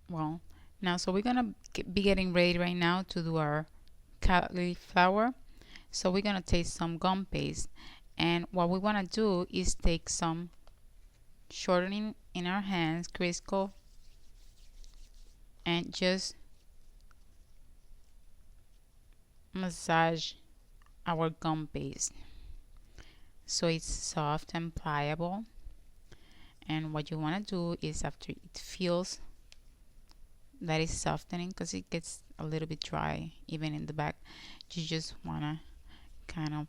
Well, now, so we're gonna be getting ready right now to do our Calla Lily flower. So we're gonna take some gum paste, and what we wanna do is take some shortening in our hands, Crisco, and just massage our gum paste so it's soft and pliable. And what you want to do is, after it feels that is softening, because it gets a little bit dry even in the back, you just want to kind of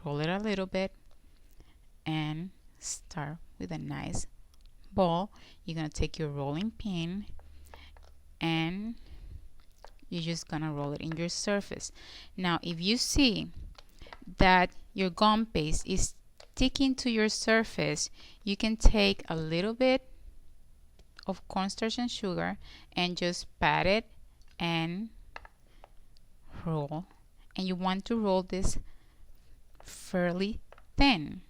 roll it a little bit and start with a nice ball. You're going to take your rolling pin and you're just going to roll it in your surface. Now, if you see that your gum paste is sticking to your surface, you can take a little bit of cornstarch and sugar and just pat it and roll. And you want to roll this fairly thin,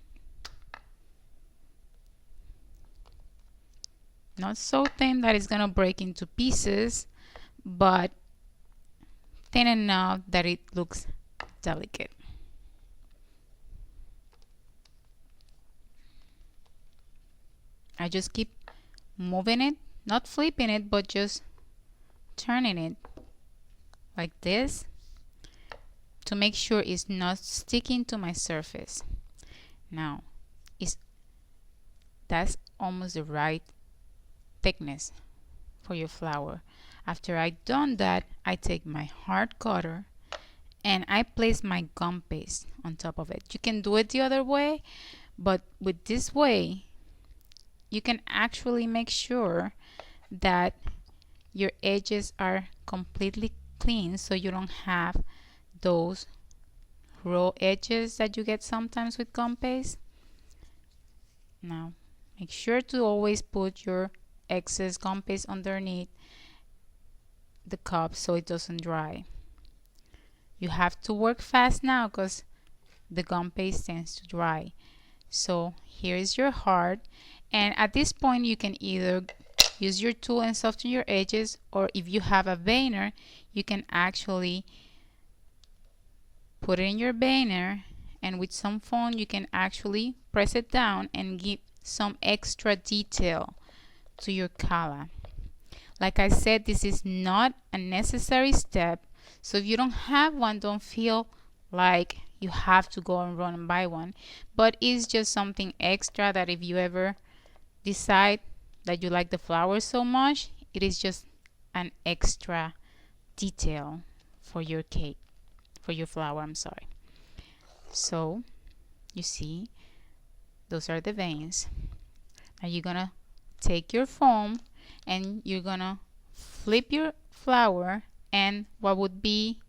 not so thin that it's gonna break into pieces, but thin enough that it looks delicate. I just keep moving it, not flipping it, but just turning it like this to make sure it's not sticking to my surface. Now, that's almost the right thickness for your flour. After I done that, I take my hard cutter and I place my gum paste on top of it. You can do it the other way, but with this way, you can actually make sure that your edges are completely clean, so you don't have those raw edges that you get sometimes with gum paste. Now, make sure to always put your excess gum paste underneath the cup so it doesn't dry. You have to work fast now because the gum paste tends to dry. So here is your heart, and at this point you can either use your tool and soften your edges, or if you have a veiner, you can actually put it in your veiner, and with some foam you can actually press it down and give some extra detail to your calla. Like I said, this is not a necessary step, so if you don't have one, don't feel like you have to go and run and buy one, but it's just something extra that if you ever decide that you like the flower so much, it is just an extra detail for your cake, for your flower, I'm sorry. So you see, those are the veins. Now you're gonna take your foam and you're gonna flip your flower, and what would be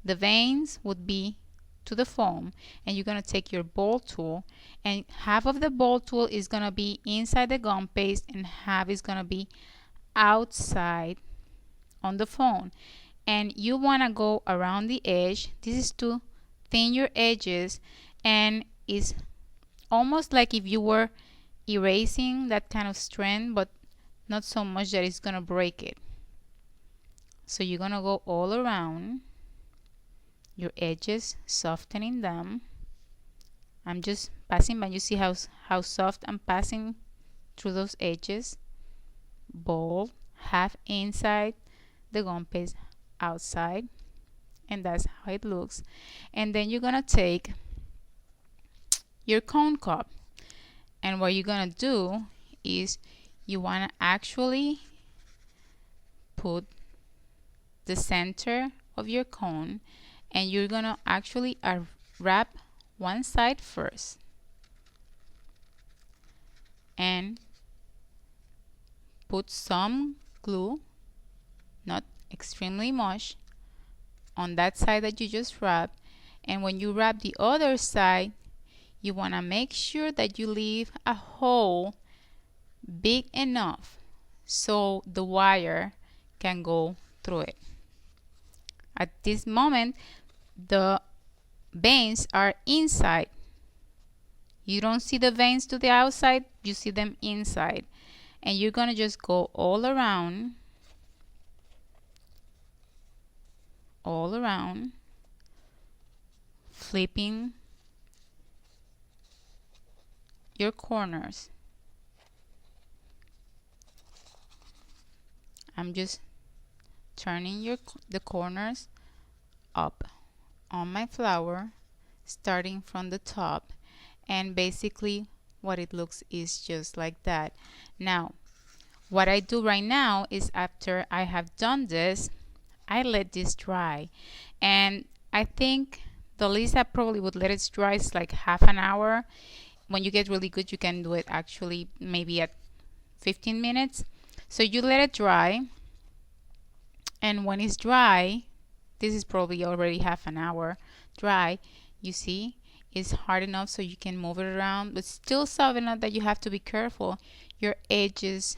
the veins would be to the foam, and you're gonna take your ball tool, and half of the ball tool is gonna be inside the gum paste and half is gonna be outside on the foam, and you wanna go around the edge. This is to thin your edges, and it's almost like if you were erasing that kind of strand, but not so much that it's gonna break it. So you're gonna go all around your edges, softening them. I'm just passing by. You see how soft I'm passing through those edges. Ball, half inside the gum paste, outside, and that's how it looks. And then you're gonna take your cone cup, and what you're gonna do is you wanna actually put the center of your cone, and you're gonna actually wrap one side first and put some glue, not extremely much, on that side that you just wrapped. And when you wrap the other side, you want to make sure that you leave a hole big enough so the wire can go through it. At this moment, the veins are inside. You don't see the veins to the outside, you see them inside. And you're gonna just go all around all around, flipping your corners. I'm just turning the corners up on my flower, starting from the top, and basically what it looks is just like that. Now what I do right now is, after I have done this, I let this dry, and I think the least I probably would let it dry is like half an hour. When you get really good, you can do it actually maybe at 15 minutes. So you let it dry, and when it's dry, this is probably already half an hour dry, you see it's hard enough so you can move it around, but still soft enough that you have to be careful. Your edges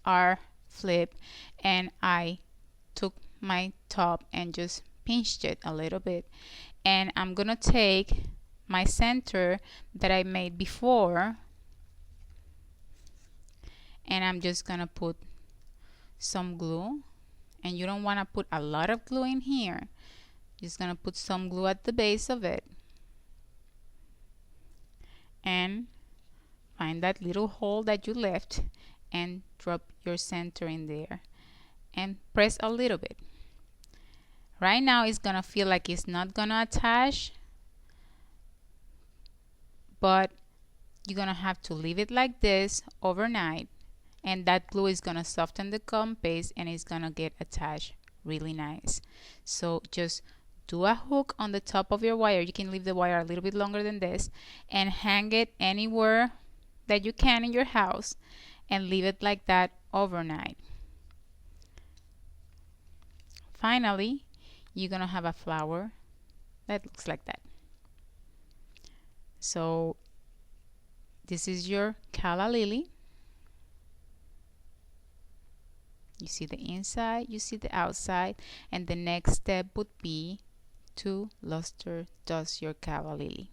are flipped, and I took my top and just pinched it a little bit, and I'm gonna take my center that I made before, and I'm just gonna put some glue. And you don't want to put a lot of glue in here, just gonna put some glue at the base of it, and find that little hole that you left and drop your center in there and press a little bit. Right now it's gonna feel like it's not gonna attach, but you're gonna have to leave it like this overnight, and that glue is gonna soften the gum paste and it's gonna get attached really nice. So just do a hook on the top of your wire. You can leave the wire a little bit longer than this and hang it anywhere that you can in your house and leave it like that overnight. Finally, you're gonna have a flower that looks like that. So this is your Calla Lily. You see the inside, you see the outside, and the next step would be to luster dust your Calla Lily.